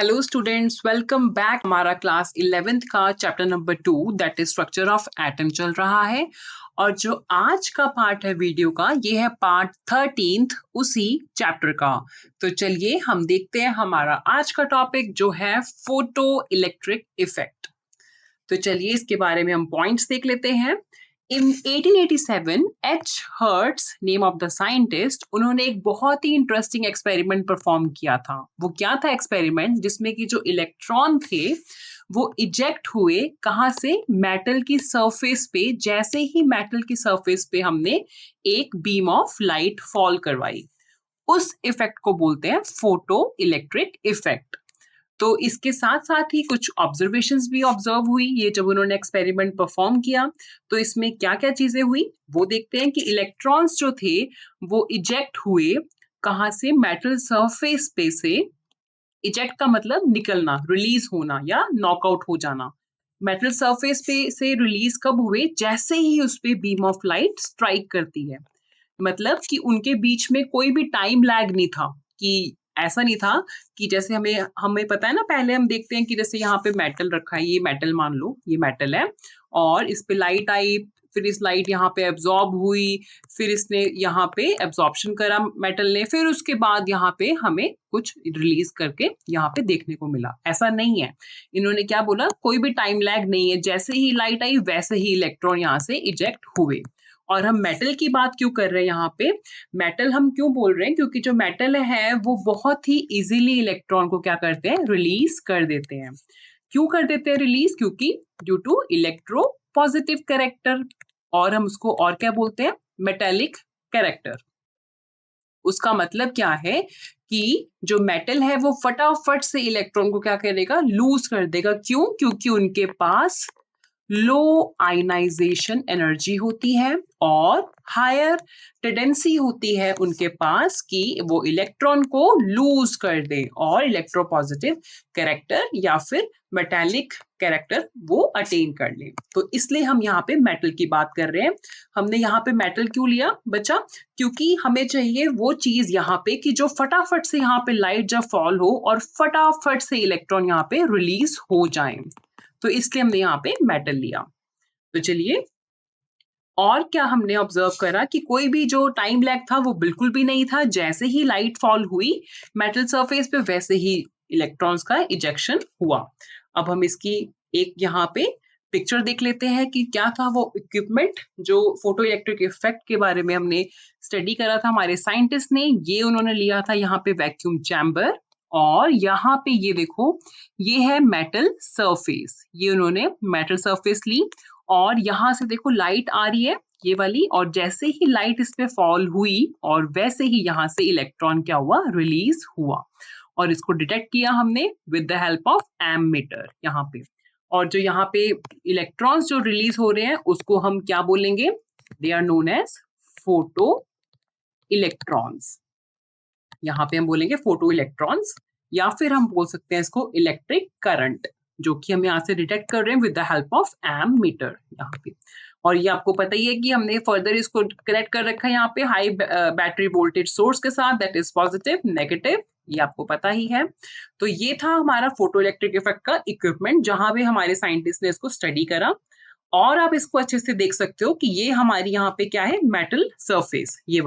Hello students, welcome back. हमारा class 11th का chapter number 2 that is structure of atom चल रहा है और जो आज का पार्ट है वीडियो का ये है पार्ट 13th उसी चैप्टर का। तो चलिए हम देखते हैं हमारा आज का टॉपिक जो है फोटो इलेक्ट्रिक इफेक्ट। तो चलिए इसके बारे में हम पॉइंट्स देख लेते हैं। In 1887 H Hertz name of the scientist, उन्होंने एक बहुत ही इंटरेस्टिंग एक्सपेरिमेंट परफॉर्म किया था। वो क्या था एक्सपेरिमेंट? जिसमें कि जो इलेक्ट्रॉन थे वो इजेक्ट हुए कहाँ से? मेटल की सरफेस पे। जैसे ही मेटल की सरफेस पे हमने एक बीम ऑफ लाइट फॉल करवाई, उस इफेक्ट को बोलते हैं फोटो इलेक्ट्रिक इफेक्ट। तो इसके साथ साथ ही कुछ ऑब्जर्वेशंस भी ऑब्जर्व हुई ये जब उन्होंने एक्सपेरिमेंट परफॉर्म किया। तो इसमें क्या क्या चीजें हुई वो देखते हैं कि इलेक्ट्रॉन्स जो थे वो इजेक्ट हुए कहाँ से? मेटल सरफेस पे से। इजेक्ट का मतलब निकलना, रिलीज होना या नॉकआउट हो जाना। मेटल सरफेस पे से रिलीज कब हुए? जैसे ही उस पे बीम ऑफ लाइट स्ट्राइक करती है। मतलब कि उनके बीच में कोई भी टाइम लैग नहीं था, कि ऐसा नहीं था कि जैसे हमें हमें पता है ना, पहले हम देखते हैं कि जैसे यहाँ पे मेटल रखा है, ये मेटल मान लो, ये मेटल है और इस पे लाइट आई, फिर इस लाइट यहाँ पे एब्जॉर्ब हुई, फिर इसने यहाँ पे एब्जॉर्प्शन करा मेटल ने, फिर उसके बाद यहाँ पे हमें कुछ रिलीज करके यहाँ पे देखने को मिला। ऐसा नहीं है। इन्होंने क्या बोला? कोई भी टाइम लैग नहीं है, जैसे ही लाइट आई वैसे ही इलेक्ट्रॉन यहाँ से इजेक्ट हुए। और हम मेटल की बात क्यों कर रहे हैं यहाँ पे? मेटल हम क्यों बोल रहे हैं? क्योंकि जो मेटल है वो बहुत ही इजीली इलेक्ट्रॉन को क्या करते हैं? रिलीज कर देते हैं। क्यों कर देते हैं रिलीज? क्योंकि due to electropositive character, और हम उसको और क्या बोलते हैं? Metallic character. उसका मतलब क्या है कि जो मेटल है वो फटाफट से इलेक्ट्रॉन को क्या करेगा? लूज कर देगा। क्यों? क्योंकि उनके पास लो आयनाइजेशन एनर्जी होती है और हायर टेंडेंसी होती है उनके पास कि वो इलेक्ट्रॉन को लूज कर दे और इलेक्ट्रोपॉजिटिव कैरेक्टर या फिर मेटालिक कैरेक्टर वो अटेन कर ले। तो इसलिए हम यहाँ पे मेटल की बात कर रहे हैं। हमने यहाँ पे मेटल क्यों लिया बच्चा? क्योंकि हमें चाहिए वो चीज यहाँ पे कि जो फटाफट से यहाँ पे लाइट जब फॉल हो और फटाफट से इलेक्ट्रॉन यहाँ पे रिलीज हो जाए। तो इसलिए हमने यहाँ पे मेटल लिया। तो चलिए, और क्या हमने ऑब्जर्व करा कि कोई भी जो टाइम लैग था वो बिल्कुल भी नहीं था। जैसे ही लाइट फॉल हुई मेटल सरफेस पे वैसे ही इलेक्ट्रॉन्स का इजेक्शन हुआ। अब हम इसकी एक यहाँ पे पिक्चर देख लेते हैं कि क्या था वो इक्विपमेंट जो फोटो इलेक्ट्रिक इफेक्ट के बारे में हमने स्टडी करा था हमारे साइंटिस्ट ने। ये उन्होंने लिया था यहाँ पे वैक्यूम चैम्बर, और यहाँ पे ये देखो, ये है मेटल सरफेस। ये उन्होंने मेटल सरफेस ली और यहाँ से देखो लाइट आ रही है ये वाली, और जैसे ही लाइट इस पे फॉल हुई और वैसे ही यहाँ से इलेक्ट्रॉन क्या हुआ? रिलीज हुआ। और इसको डिटेक्ट किया हमने with the help of ammeter यहाँ पे। और जो यहाँ पे इलेक्ट्रॉन्स जो रिलीज हो रहे हैं उसको हम क्या बोलेंगे? They are known as photoelectrons. यहाँ पे हम बोलेंगे फोटो इलेक्ट्रॉन्स, या फिर हम बोल सकते हैं इसको इलेक्ट्रिक करंट, जो कि हम यहाँ से डिटेक्ट कर रहे हैं with the help of ammeter यहाँ पे। और ये आपको पता ही है कि हमने फर्दर इसको कनेक्ट कर रखा है यहाँ पे हाई बैटरी वोल्टेज सोर्स के साथ, दैट इज पॉजिटिव नेगेटिव, ये आपको पता ही है। तो ये था हमारा फोटो इलेक्ट्रिक इफेक्ट का इक्विपमेंट जहां पे हमारे साइंटिस्ट ने इसको स्टडी करा। और आप इसको अच्छे से देख सकते हो कि ये हमारी यहाँ पे क्या है? मेटल सरफेस, ये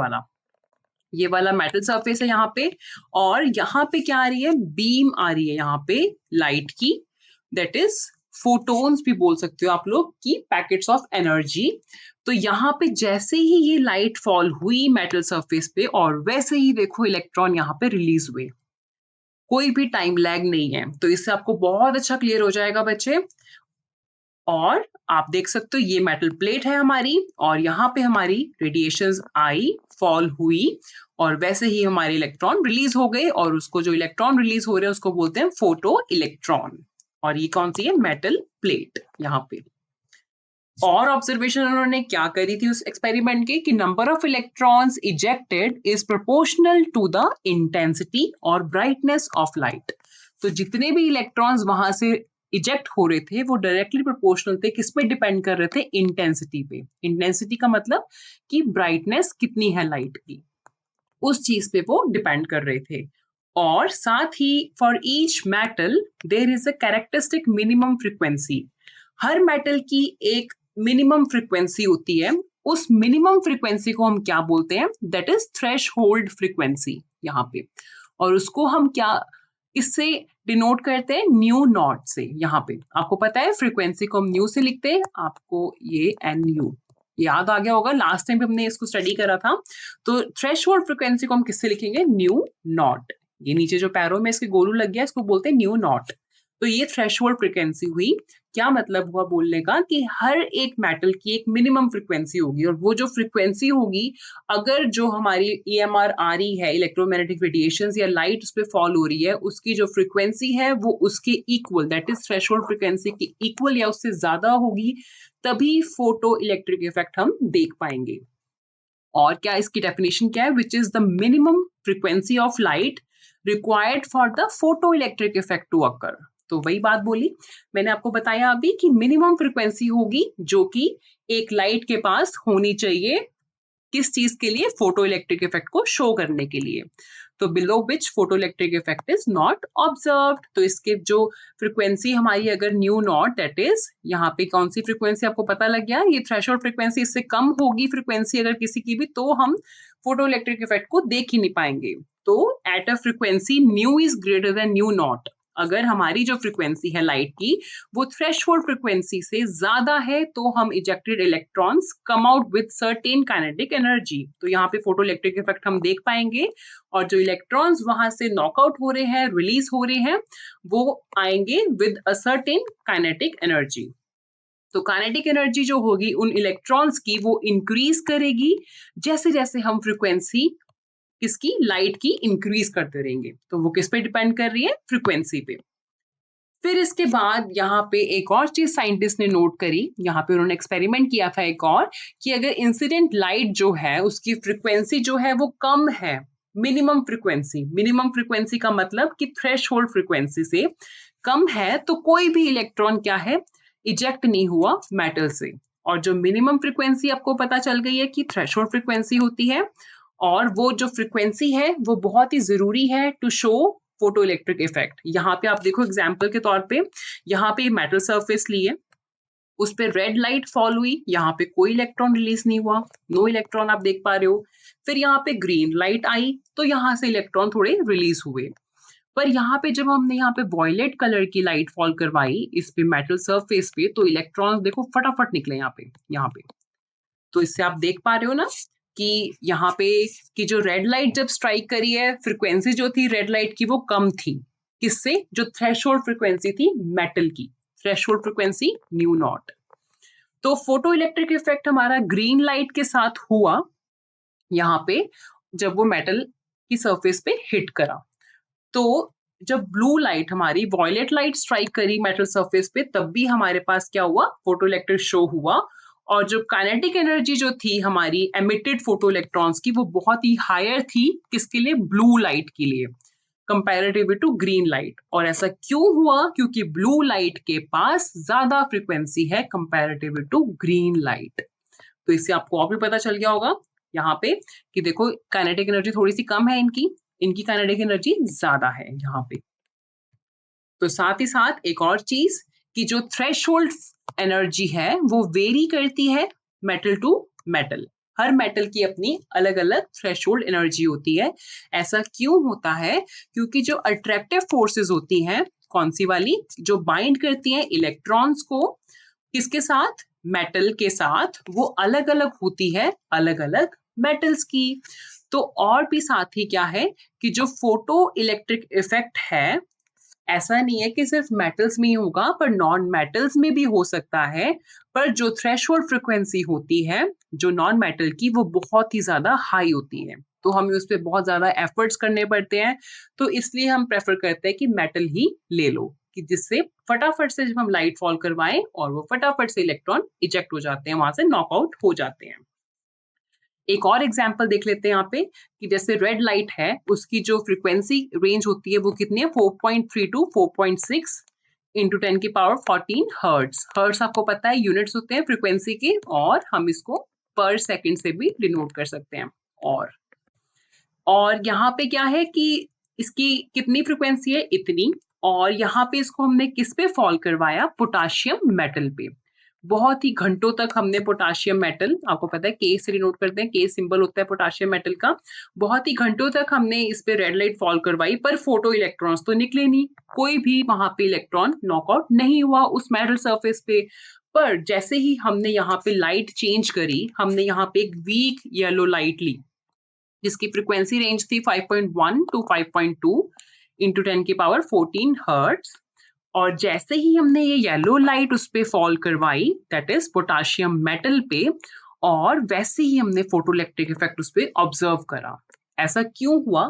वाला मेटल सरफेस है यहाँ पे। और यहाँ पे क्या आ रही है? बीम आ रही है यहाँ पे लाइट की, दैट इज फोटोन्स भी बोल सकते हो आप लोग की पैकेट्स ऑफ एनर्जी। तो यहाँ पे जैसे ही ये लाइट फॉल हुई मेटल सरफेस पे और वैसे ही देखो इलेक्ट्रॉन यहाँ पे रिलीज हुए। कोई भी टाइम लैग नहीं है। तो इससे आपको बहुत अच्छा क्लियर हो जाएगा बच्चे। और आप देख सकते हो ये मेटल प्लेट है हमारी, और यहाँ पे हमारी रेडिएशंस आई, फॉल हुई, और वैसे ही हमारे इलेक्ट्रॉन रिलीज हो गए, और उसको जो इलेक्ट्रॉन रिलीज हो रहे हैं उसको बोलते हैं फोटो इलेक्ट्रॉन। और ये कौन सी है? मेटल प्लेट यहाँ पे। और ऑब्जर्वेशन उन्होंने क्या करी थी उस एक्सपेरिमेंट के कि number of electrons ejected is proportional to the intensity और ब्राइटनेस ऑफ लाइट। तो जितने भी इलेक्ट्रॉन्स वहां से इजेक्ट हो रहे थे वो डायरेक्टली प्रोपोर्शनल थे। किस पे डिपेंड कर रहे थे? इंटेंसिटी पे। इंटेंसिटी का मतलब कि ब्राइटनेस कितनी है लाइट की, उस चीज पे वो डिपेंड कर रहे थे। और साथ ही for each metal there is a characteristic minimum frequency. हर मेटल की एक मिनिमम फ्रीक्वेंसी होती है, उस मिनिमम फ्रीक्वेंसी को हम क्या बोलते हैं, दैट इज थ्रेशहोल्ड फ्रीक्वेंसी यहाँ पे। और उसको हम क्या इससे डिनोट करते हैं, न्यू नॉट से। यहाँ पे आपको पता है फ्रीक्वेंसी को हम न्यू से लिखते हैं, आपको ये एन यू याद आ गया होगा, लास्ट टाइम हमने इसको स्टडी करा था। तो थ्रेशहोल्ड फ्रीक्वेंसी को हम किससे लिखेंगे, न्यू नॉट। ये नीचे जो पैरों में इसके गोलू लग गया, इसको बोलते हैं न्यू नॉट। तो ये थ्रेशहोल्ड फ्रीक्वेंसी हुई। क्या मतलब हुआ बोलने का, कि हर एक मेटल की एक मिनिमम फ्रीक्वेंसी होगी, और वो जो फ्रीक्वेंसी होगी, अगर जो हमारी EMR आ रही है, इलेक्ट्रोमैग्नेटिक रेडिएशंस या लाइट उस पर फॉल हो रही है, उसकी जो फ्रीक्वेंसी है वो उसके equal, that is threshold frequency की इक्वल या उससे ज्यादा होगी, तभी फोटो इलेक्ट्रिक इफेक्ट हम देख पाएंगे। और क्या इसकी डेफिनेशन क्या है, which is the minimum frequency of light required for the photoelectric effect to occur. तो वही बात बोली मैंने आपको बताया अभी, कि मिनिमम फ्रीक्वेंसी होगी जो कि एक लाइट के पास होनी चाहिए, किस चीज के लिए, फोटो इलेक्ट्रिक इफेक्ट को शो करने के लिए। तो below which photo electric effect is not observed. तो इसके जो फ्रीक्वेंसी हमारी अगर न्यू नॉट, दैट इज यहाँ पे कौन सी फ्रीक्वेंसी आपको पता लग गया, ये थ्रेशोल्ड फ्रीक्वेंसी, इससे कम होगी फ्रीक्वेंसी अगर किसी की भी, तो हम फोटो इलेक्ट्रिक इफेक्ट को देख ही नहीं पाएंगे। तो at a frequency new is greater than new not, अगर हमारी जो फ्रीक्वेंसी है लाइट की वो थ्रेशहोल्ड फ्रीक्वेंसी से ज्यादा है, तो हम ejected electrons come out with certain kinetic energy. तो यहाँ पे फोटो इलेक्ट्रिक इफेक्ट हम देख पाएंगे, और जो इलेक्ट्रॉन्स वहां से नॉकआउट हो रहे हैं, रिलीज हो रहे हैं, वो आएंगे with a certain kinetic energy. तो काइनेटिक एनर्जी जो होगी उन इलेक्ट्रॉन्स की, वो इंक्रीज करेगी जैसे जैसे हम फ्रीक्वेंसी इसकी लाइट की इंक्रीज करते रहेंगे। तो वो किस पे डिपेंड कर रही है, फ्रीक्वेंसी पे। फिर इसके बाद यहाँ पे एक और चीज साइंटिस्ट ने नोट करी, यहाँ पे उन्होंने एक्सपेरिमेंट किया था एक और, कि अगर इंसिडेंट लाइट जो है उसकी फ्रीक्वेंसी जो है वो कम है, मिनिमम फ्रीक्वेंसी का मतलब कि थ्रेशहोल्ड फ्रीक्वेंसी से कम है, तो कोई भी इलेक्ट्रॉन क्या है, इजेक्ट नहीं हुआ मेटल से। और जो मिनिमम फ्रीक्वेंसी आपको पता चल गई है कि थ्रेशहोल्ड फ्रीक्वेंसी होती है, और वो जो फ्रीक्वेंसी है वो बहुत ही जरूरी है to show photoelectric effect. यहाँ पे आप देखो एग्जाम्पल के तौर पे, यहाँ पे मेटल सरफेस ली है, उस पर रेड लाइट फॉल हुई, यहाँ पे कोई इलेक्ट्रॉन रिलीज नहीं हुआ, नो इलेक्ट्रॉन आप देख पा रहे हो। फिर यहाँ पे ग्रीन लाइट आई, तो यहाँ से इलेक्ट्रॉन थोड़े रिलीज हुए। पर यहाँ पे जब हमने यहाँ पे वॉयलेट कलर की लाइट फॉल करवाई इस पे मेटल सरफेस पे, तो इलेक्ट्रॉन्स देखो फटाफट निकले यहाँ पे। तो इससे आप देख पा रहे हो ना कि यहाँ पे कि जो रेड लाइट जब स्ट्राइक करी है, फ्रीक्वेंसी जो थी रेड लाइट की वो कम थी, किससे, जो थ्रेशहोल्ड फ्रीक्वेंसी थी मेटल की, थ्रेशहोल्ड फ्रीक्वेंसी न्यू नॉट। तो फोटो इलेक्ट्रिक इफेक्ट हमारा ग्रीन लाइट के साथ हुआ यहाँ पे, जब वो मेटल की सरफेस पे हिट करा। तो जब ब्लू लाइट हमारी वॉयलेट लाइट स्ट्राइक करी मेटल सरफेस पे, तब भी हमारे पास क्या हुआ, फोटो इलेक्ट्रिक शो हुआ। और जो काइनेटिक एनर्जी जो थी हमारी एमिटेड फोटो इलेक्ट्रॉन्स की, वो बहुत ही हायर थी, किसके लिए, ब्लू लाइट के लिए, कंपैरेटिव टू ग्रीन लाइट। और ऐसा क्यों हुआ, क्योंकि ब्लू लाइट के पास ज्यादा फ्रीक्वेंसी है कंपैरेटिव टू ग्रीन लाइट। तो इससे आपको और भी पता चल गया होगा यहाँ पे कि देखो काइनेटिक एनर्जी थोड़ी सी कम है इनकी, इनकी काइनेटिक एनर्जी ज्यादा है यहाँ पे। तो साथ ही साथ एक और चीज, कि जो थ्रेशहोल्ड एनर्जी है वो वेरी करती है मेटल टू मेटल। हर मेटल की अपनी अलग अलग थ्रेशहोल्ड एनर्जी होती है। ऐसा क्यों होता है, क्योंकि जो अट्रैक्टिव फोर्सेस होती हैं, कौन सी वाली, जो बाइंड करती हैं इलेक्ट्रॉन्स को किसके साथ, मेटल के साथ, वो अलग अलग होती है, अलग अलग मेटल्स की। तो और भी साथ ही क्या है, कि जो फोटो इलेक्ट्रिक इफेक्ट है, ऐसा नहीं है कि सिर्फ मेटल्स में ही होगा, पर नॉन मेटल्स में भी हो सकता है। पर जो थ्रेशहोल्ड फ्रीक्वेंसी होती है जो नॉन मेटल की, वो बहुत ही ज्यादा हाई होती है, तो हमें उस पर बहुत ज्यादा एफर्ट्स करने पड़ते हैं। तो इसलिए हम प्रेफर करते हैं कि मेटल ही ले लो, कि जिससे फटाफट से जब हम लाइट फॉल करवाएं और वो फटाफट से इलेक्ट्रॉन इजेक्ट हो जाते हैं, वहां से नॉकआउट हो जाते हैं। एक और एग्जाम्पल देख लेते हैं यहाँ पे, कि जैसे रेड लाइट है, उसकी जो फ्रीक्वेंसी रेंज होती है वो कितनी है, 4.3 टू 4.6 इंटू 10 की पावर 14 हर्ट्स। हर्ट्स आपको पता है यूनिट्स होते हैं फ्रीक्वेंसी के, और हम इसको पर सेकंड से भी डिनोट कर सकते हैं। और यहाँ पे क्या है कि इसकी कितनी फ्रीक्वेंसी है? इतनी। और यहाँ पे इसको हमने किस पे फॉल करवाया? पोटाशियम मेटल पे। बहुत ही घंटों तक हमने पोटाशियम मेटल, आपको पता है के से डिनोट करते हैं, के सिंबल होता है पोटाशियम मेटल का। बहुत ही घंटों तक हमने इस पे रेड लाइट फॉल करवाई, पर फोटो इलेक्ट्रॉन्स तो निकले नहीं, कोई भी वहां पे इलेक्ट्रॉन नॉकआउट नहीं हुआ उस मेटल सरफेस पे। पर जैसे ही हमने यहाँ पे लाइट चेंज करी, हमने यहाँ पे एक वीक येलो लाइट ली जिसकी फ्रीक्वेंसी रेंज थी 5.1 टू 5.2 इंटू 10 की पावर 14 हर्ट्ज। और जैसे ही हमने ये येलो लाइट उस पे फॉल करवाई, दैट इज पोटाशियम मेटल पे, और वैसे ही हमने फोटोइलेक्ट्रिक इफेक्ट उस पे ऑब्जर्व करा। ऐसा क्यों हुआ?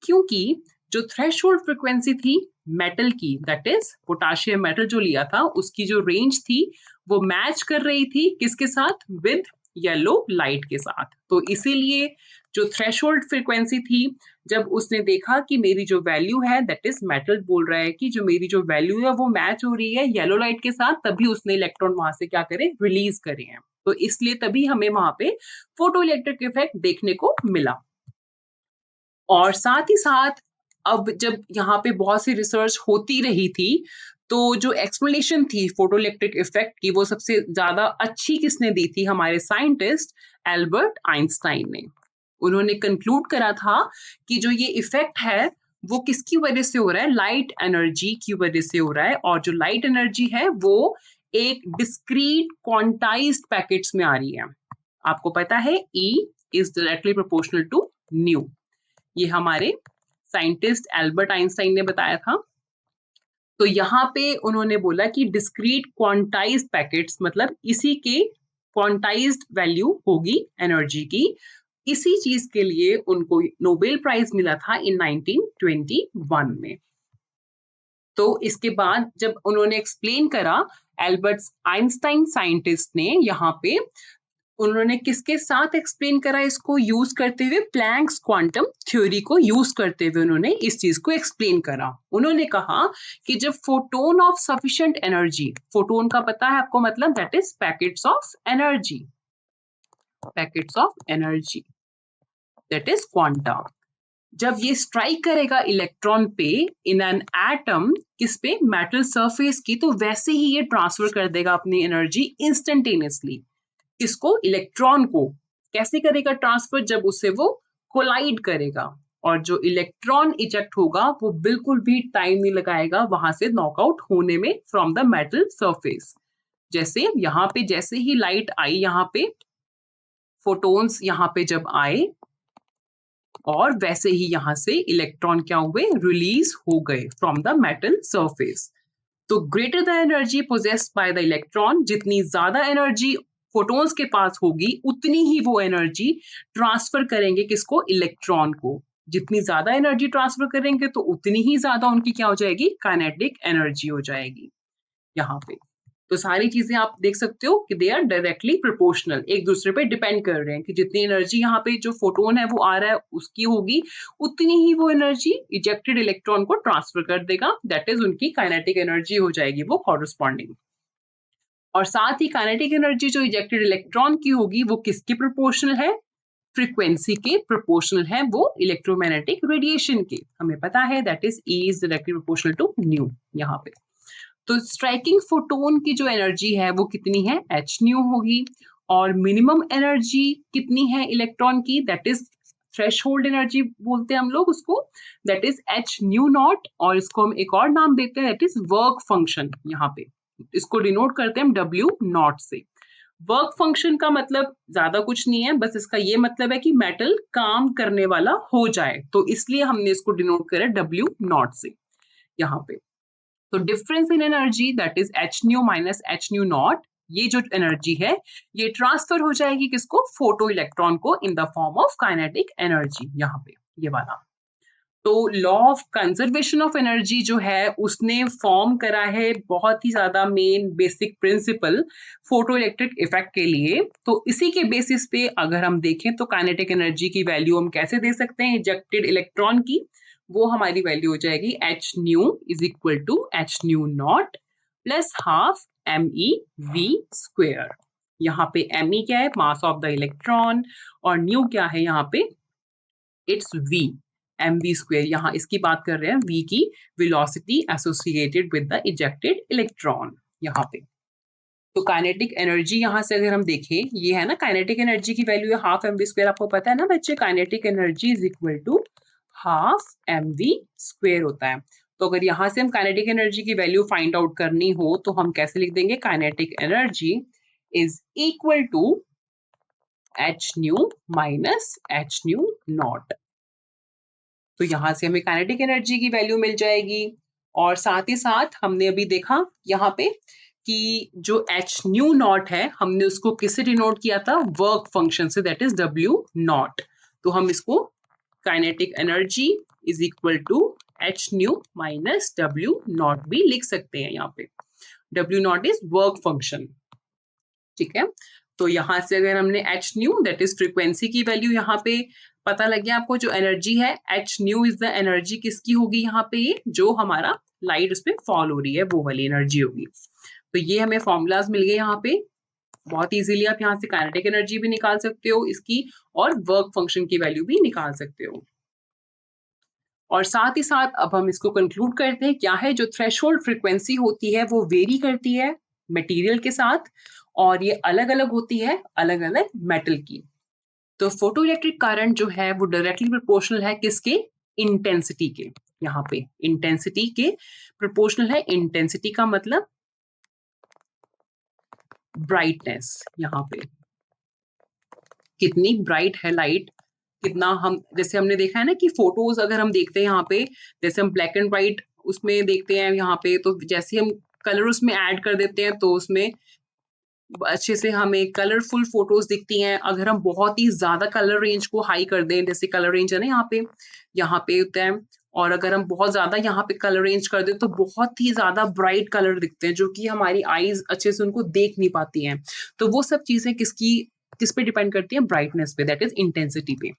क्योंकि जो थ्रेशोल्ड फ्रीक्वेंसी थी मेटल की, दैट इज पोटाशियम मेटल जो लिया था, उसकी जो रेंज थी वो मैच कर रही थी किसके साथ? विद येलो लाइट के साथ। तो इसीलिए जो थ्रेशोल्ड फ्रीक्वेंसी थी, जब उसने देखा कि मेरी जो वैल्यू है, दैट इज मेटल बोल रहा है कि जो मेरी जो वैल्यू है वो मैच हो रही है येलो लाइट के साथ, तभी उसने इलेक्ट्रॉन वहां से क्या करे? रिलीज करे हैं। तो इसलिए तभी हमें वहां पे फोटो इलेक्ट्रिक इफेक्ट देखने को मिला। और साथ ही साथ अब जब यहाँ पे बहुत सी रिसर्च होती रही थी, तो जो एक्सप्लेनेशन थी फोटो इलेक्ट्रिक इफेक्ट की, वो सबसे ज्यादा अच्छी किसने दी थी? हमारे साइंटिस्ट एल्बर्ट आइंस्टाइन ने। उन्होंने कंक्लूड करा था कि जो ये इफेक्ट है वो किसकी वजह से हो रहा है? लाइट एनर्जी की वजह से हो रहा है। और जो लाइट एनर्जी है वो एक डिस्क्रीट क्वांटाइज्ड पैकेट्स में आ रही है। आपको पता है E is directly proportional to nu, ये हमारे साइंटिस्ट एल्बर्ट आइंस्टाइन ने बताया था। तो यहाँ पे उन्होंने बोला कि डिस्क्रीट क्वांटाइज्ड पैकेट्स, मतलब इसी के क्वांटाइज्ड वैल्यू होगी एनर्जी की। इसी चीज के लिए उनको नोबेल प्राइज मिला था इन 1921 में। तो इसके बाद जब उन्होंने एक्सप्लेन करा, एल्बर्ट आइंस्टाइन साइंटिस्ट ने यहाँ पे उन्होंने किसके साथ एक्सप्लेन करा? इसको यूज करते हुए प्लैंक्स क्वांटम थ्योरी को यूज करते हुए उन्होंने इस चीज को एक्सप्लेन करा। उन्होंने कहा कि जब photon of sufficient energy, photon का पता है आपको मतलब, that is packets of energy, packets of energy, that is quanta. जब ये स्ट्राइक करेगा इलेक्ट्रॉन पे इन एन एटम, किस पे? मेटल सरफेस की, तो वैसे ही ये ट्रांसफर कर देगा अपनी एनर्जी इंस्टेंटेनियसली। किसको? इलेक्ट्रॉन को। कैसे करेगा ट्रांसफर? जब उससे वो कोलाइड करेगा, और जो इलेक्ट्रॉन इजेक्ट होगा वो बिल्कुल भी टाइम नहीं लगाएगा वहां से नॉकआउट होने में फ्रॉम द मेटल सरफेस। जैसे यहाँ पे जैसे ही लाइट आई, यहाँ पे फोटोन्स यहाँ पे जब आए, और वैसे ही यहाँ से इलेक्ट्रॉन क्या हुए? रिलीज हो गए फ्रॉम द मेटल सरफेस। तो greater the energy possessed by the electron, जितनी ज्यादा एनर्जी फोटोन्स के पास होगी, उतनी ही वो एनर्जी ट्रांसफर करेंगे किसको? इलेक्ट्रॉन को। जितनी ज्यादा एनर्जी ट्रांसफर करेंगे तो उतनी ही ज्यादा उनकी क्या हो जाएगी? काइनेटिक एनर्जी हो जाएगी यहाँ पे। तो सारी चीजें आप देख सकते हो कि दे आर डायरेक्टली प्रोपोर्शनल, एक दूसरे पे डिपेंड कर रहे हैं कि जितनी एनर्जी यहाँ पे जो फोटोन है वो आ रहा है उसकी होगी, उतनी ही वो एनर्जी इजेक्टेड इलेक्ट्रॉन को ट्रांसफर कर देगा, दैट इज उनकी काइनेटिक एनर्जी हो जाएगी वो कॉरस्पॉन्डिंग। और साथ ही काइनेटिक एनर्जी जो इजेक्टेड इलेक्ट्रॉन की होगी वो किसकी प्रोपोर्शनल है? फ्रीक्वेंसी के प्रोपोर्शनल है, वो इलेक्ट्रोमैग्नेटिक रेडिएशन के। हमें पता है that is E is directly proportional to nu यहाँ पे। तो स्ट्राइकिंग फोटोन की जो एनर्जी है वो कितनी है? एच न्यू होगी। और मिनिमम एनर्जी कितनी है इलेक्ट्रॉन की? दैट इज थ्रेशोल्ड एनर्जी बोलते हैं हम लोग उसको, that is H nu not. और इसको हम एक और नाम देते हैं, दैट इज वर्क फंक्शन। यहाँ पे इसको डिनोट करते हैं हम डब्ल्यू नॉट से। वर्क फंक्शन का मतलब ज्यादा कुछ नहीं है, बस इसका ये मतलब है कि मेटल काम करने वाला हो जाए, तो इसलिए हमने इसको डिनोट करा डब्ल्यू नॉट से यहाँ पे। तो difference in energy, that is H nu minus h nu naught, ये जो एनर्जी है ये ट्रांसफर हो जाएगी किसको? फोटो इलेक्ट्रॉन को in the form of kinetic energy यहाँ पे, ये वाला। तो law of conservation of energy जो है उसने फॉर्म करा है बहुत ही ज्यादा main basic principle photo electric effect के लिए। तो इसी के बेसिस पे अगर हम देखें तो काइनेटिक एनर्जी की वैल्यू हम कैसे दे सकते हैं इजेक्टेड इलेक्ट्रॉन की? वो हमारी वैल्यू हो जाएगी H nu is equal to H nu naught plus half M E V square. यहाँ पे एम ई क्या है? Mass of the electron. और न्यू क्या है यहाँ पे? इट्स वी, mv स्क्वायर, यहाँ इसकी बात कर रहे हैं v की velocity associated with the ejected electron यहाँ पे। तो काइनेटिक एनर्जी यहाँ से अगर हम देखें, ये है ना काइनेटिक एनर्जी की वैल्यू है हाफ mv स्क्वायर, आपको पता है ना बच्चे, kinetic energy is equal to half mv square होता है। तो अगर यहाँ से हम काइनेटिक एनर्जी की वैल्यू फाइंड आउट करनी हो तो हम कैसे लिख देंगे, kinetic energy is equal to h nu minus h nu naught. तो यहाँ से हमें काइनेटिक एनर्जी की वैल्यू मिल जाएगी। और साथ ही साथ हमने अभी देखा यहाँ पे कि जो एच न्यू नॉट है हमने उसको किससे डिनोट किया था, वर्क फंक्शन से, दैट इज डब्ल्यू नॉट। तो हम इसको kinetic energy is equal to H nu minus W naught भी लिख सकते हैं यहाँ पे। W naught is work function, ठीक है। तो यहाँ से अगर हमने h nu that is frequency की वैल्यू यहाँ पे पता लग गया आपको, जो एनर्जी है h nu is the energy किसकी होगी यहाँ पे, ये जो हमारा लाइट उसमें फॉल हो रही है वो वाली एनर्जी होगी। तो ये हमें फॉर्मूलाज मिल गए यहाँ पे, बहुत इजीली आप यहाँ से काइनेटिक एनर्जी भी निकाल सकते हो इसकी, और वर्क फंक्शन की वैल्यू भी निकाल सकते हो। और साथ ही साथ अब हम इसको कंक्लूड करते हैं, क्या है जो थ्रेशोल्ड फ्रीक्वेंसी होती है वो वेरी करती है मटेरियल के साथ, और ये अलग अलग होती है अलग अलग मेटल की। तो फोटो इलेक्ट्रिक करंट जो है वो डायरेक्टली प्रोपोर्शनल है किसके, इंटेंसिटी के। यहाँ पे इंटेंसिटी के प्रोपोर्शनल है, इंटेंसिटी का मतलब ब्राइटनेस, यहाँ पे कितनी ब्राइट है लाइट, कितना हम, जैसे हमने देखा है ना कि फोटोज अगर हम देखते हैं यहाँ पे, जैसे हम ब्लैक एंड व्हाइट उसमें देखते हैं यहाँ पे, तो जैसे हम कलर उसमें ऐड कर देते हैं तो उसमें अच्छे से हमें कलरफुल फोटोज दिखती हैं। अगर हम बहुत ही ज्यादा कलर रेंज को हाई कर दें, जैसे कलर रेंज है ना यहाँ पे होता है, और अगर हम बहुत ज्यादा यहाँ पे कलर रेंज कर दें तो बहुत ही ज्यादा ब्राइट कलर दिखते हैं जो कि हमारी आईज अच्छे से उनको देख नहीं पाती हैं। तो वो सब चीजें किस पे डिपेंड करती है, ब्राइटनेस पे, दैट इज इंटेंसिटी पे।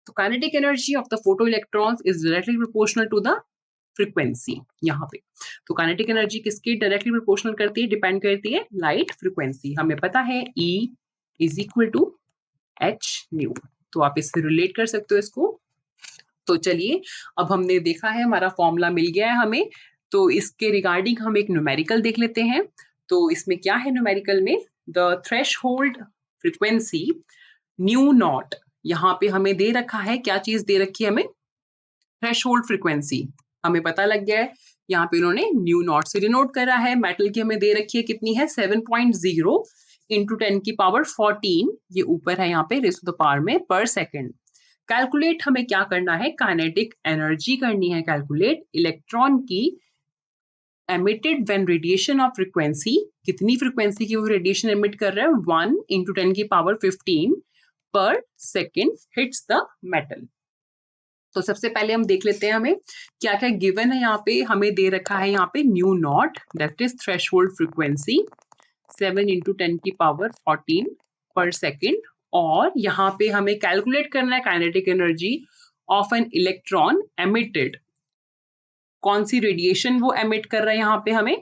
तो kinetic energy of the photo electrons is directly proportional to the frequency यहाँ पे। तो काइनेटिक एनर्जी किसकी डायरेक्टली प्रोपोर्शनल करती है, डिपेंड करती है लाइट फ्रीक्वेंसी। हमें पता है E is equal to H nu, तो आप इससे रिलेट कर सकते हो इसको। तो चलिए अब हमने देखा है, हमारा फॉर्मूला मिल गया है हमें, तो इसके रिगार्डिंग हम एक न्यूमेरिकल देख लेते हैं। तो इसमें क्या है न्यूमेरिकल में, the threshold frequency new not, यहाँ पे हमें दे रखा है, क्या चीज दे रखी है हमें, थ्रेशहोल्ड फ्रीक्वेंसी हमें पता लग गया है। यहाँ पे उन्होंने न्यू नॉट से डिनोट करा है। मेटल की हमें दे रखी है कितनी है, 7.0 इंटू 10 की पावर 14, ये ऊपर है यहाँ पे रेज़ टू द पावर में पर सेकेंड। कैलकुलेट हमें क्या करना है, काइनेटिक एनर्जी करनी है कैलकुलेट, इलेक्ट्रॉन की emitted when radiation of frequency, कितनी फ्रीक्वेंसी की वो रेडिएशन एमिट कर रहा है, 1 इंटू 10 की पावर 15 पर सेकेंड हिट्स द मेटल। तो सबसे पहले हम देख लेते हैं हमें क्या क्या गिवन है। यहाँ पे हमें दे रखा है यहाँ पे new not that is threshold frequency 7 into 10 की पावर 14 पर सेकेंड, और यहाँ पे हमें कैलकुलेट करना है kinetic energy of an electron emitted, कौन सी रेडिएशन वो एमिट कर रहा है यहाँ पे हमें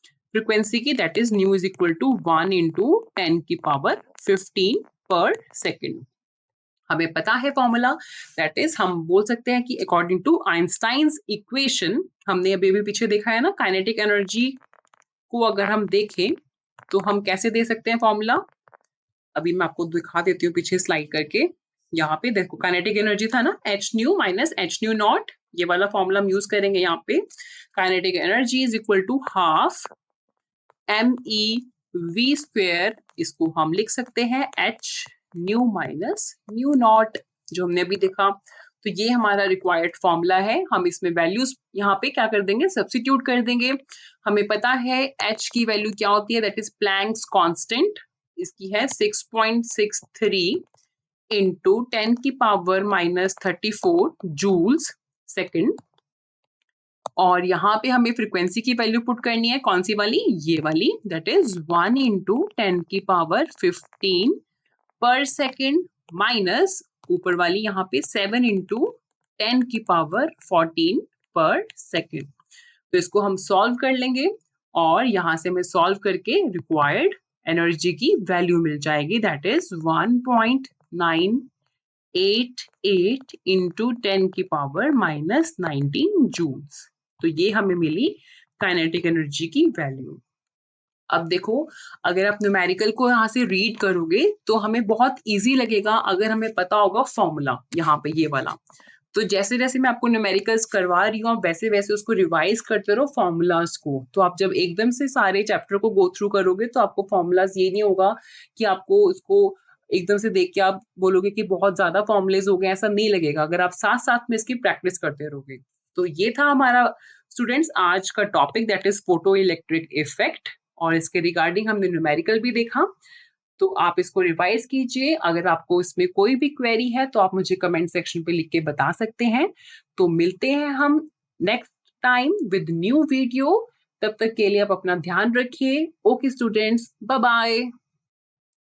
फ्रीक्वेंसी की, that is nu is equal to 1 into 10 की पावर 15 पर सेकेंड। हमें पता है फॉर्मूला, दैट इज हम बोल सकते हैं कि अकॉर्डिंग टू आइंस्टाइन्स इक्वेशन, हमने अभी भी पीछे देखा है ना काइनेटिक एनर्जी को अगर हम देखें तो हम कैसे दे सकते हैं फॉर्मूला, अभी मैं आपको दिखा देती हूँ पीछे स्लाइड करके। यहाँ पे देखो काइनेटिक एनर्जी था ना h nu minus h nu naught, ये वाला फॉर्मूला हम यूज करेंगे यहाँ पे। Kinetic energy is equal to half M E V square, इसको हम लिख सकते हैं h nu minus nu naught, जो हमने अभी देखा। तो ये हमारा रिक्वायर्ड फॉर्मूला है, हम इसमें वैल्यूज यहाँ पे क्या कर देंगे, सब्स्टिट्यूट कर देंगे। हमें पता है एच की वैल्यू क्या होती है, दैट इज प्लैंक्स कांस्टेंट, इसकी है 6.63 इंटू 10 की पावर माइनस 34 जूल्स सेकेंड। और यहाँ पे हमें फ्रीक्वेंसी की वैल्यू पुट करनी है, कौन सी वाली, ये वाली, दैट इज 1 इंटू 10 की पावर 15 पर सेकेंड माइनस ऊपर वाली यहाँ पे 7 इंटू 10 की पावर 14 पर सेकेंड। तो इसको हम सॉल्व कर लेंगे और यहाँ से हमें सॉल्व करके रिक्वायर्ड एनर्जी की वैल्यू मिल जाएगी, दैट इज 1.9 88 इंटू 10 की पावर माइनस 19 जूल्स। तो ये हमें मिली काइनेटिक एनर्जी की वैल्यू। अब देखो, अगर आप न्यूमेरिकल को यहाँ से रीड करोगे तो हमें बहुत इजी लगेगा अगर हमें पता होगा फॉर्मूला यहाँ पे ये वाला। तो जैसे जैसे मैं आपको न्यूमेरिकल्स करवा रही हूँ वैसे वैसे उसको रिवाइज करते रहो फॉर्मूलाज को। तो आप जब एकदम से सारे चैप्टर को गो थ्रू करोगे तो आपको फॉर्मूलाज ये नहीं होगा कि आपको उसको एकदम से देख के आप बोलोगे कि बहुत ज्यादा फॉर्मूलेज हो गए, ऐसा नहीं लगेगा अगर आप साथ साथ में इसकी प्रैक्टिस करते रहोगे। तो ये था हमारा स्टूडेंट्स आज का topic, that is photo electric effect, और इसके रिगार्डिंग हमने न्यूमेरिकल भी देखा। तो आप इसको रिवाइज कीजिए। अगर आपको इसमें कोई भी क्वेरी है तो आप मुझे कमेंट सेक्शन पे लिख के बता सकते हैं। तो मिलते हैं हम next time with new video. तब तक के लिए आप अपना ध्यान रखिए। Okay students, bye bye.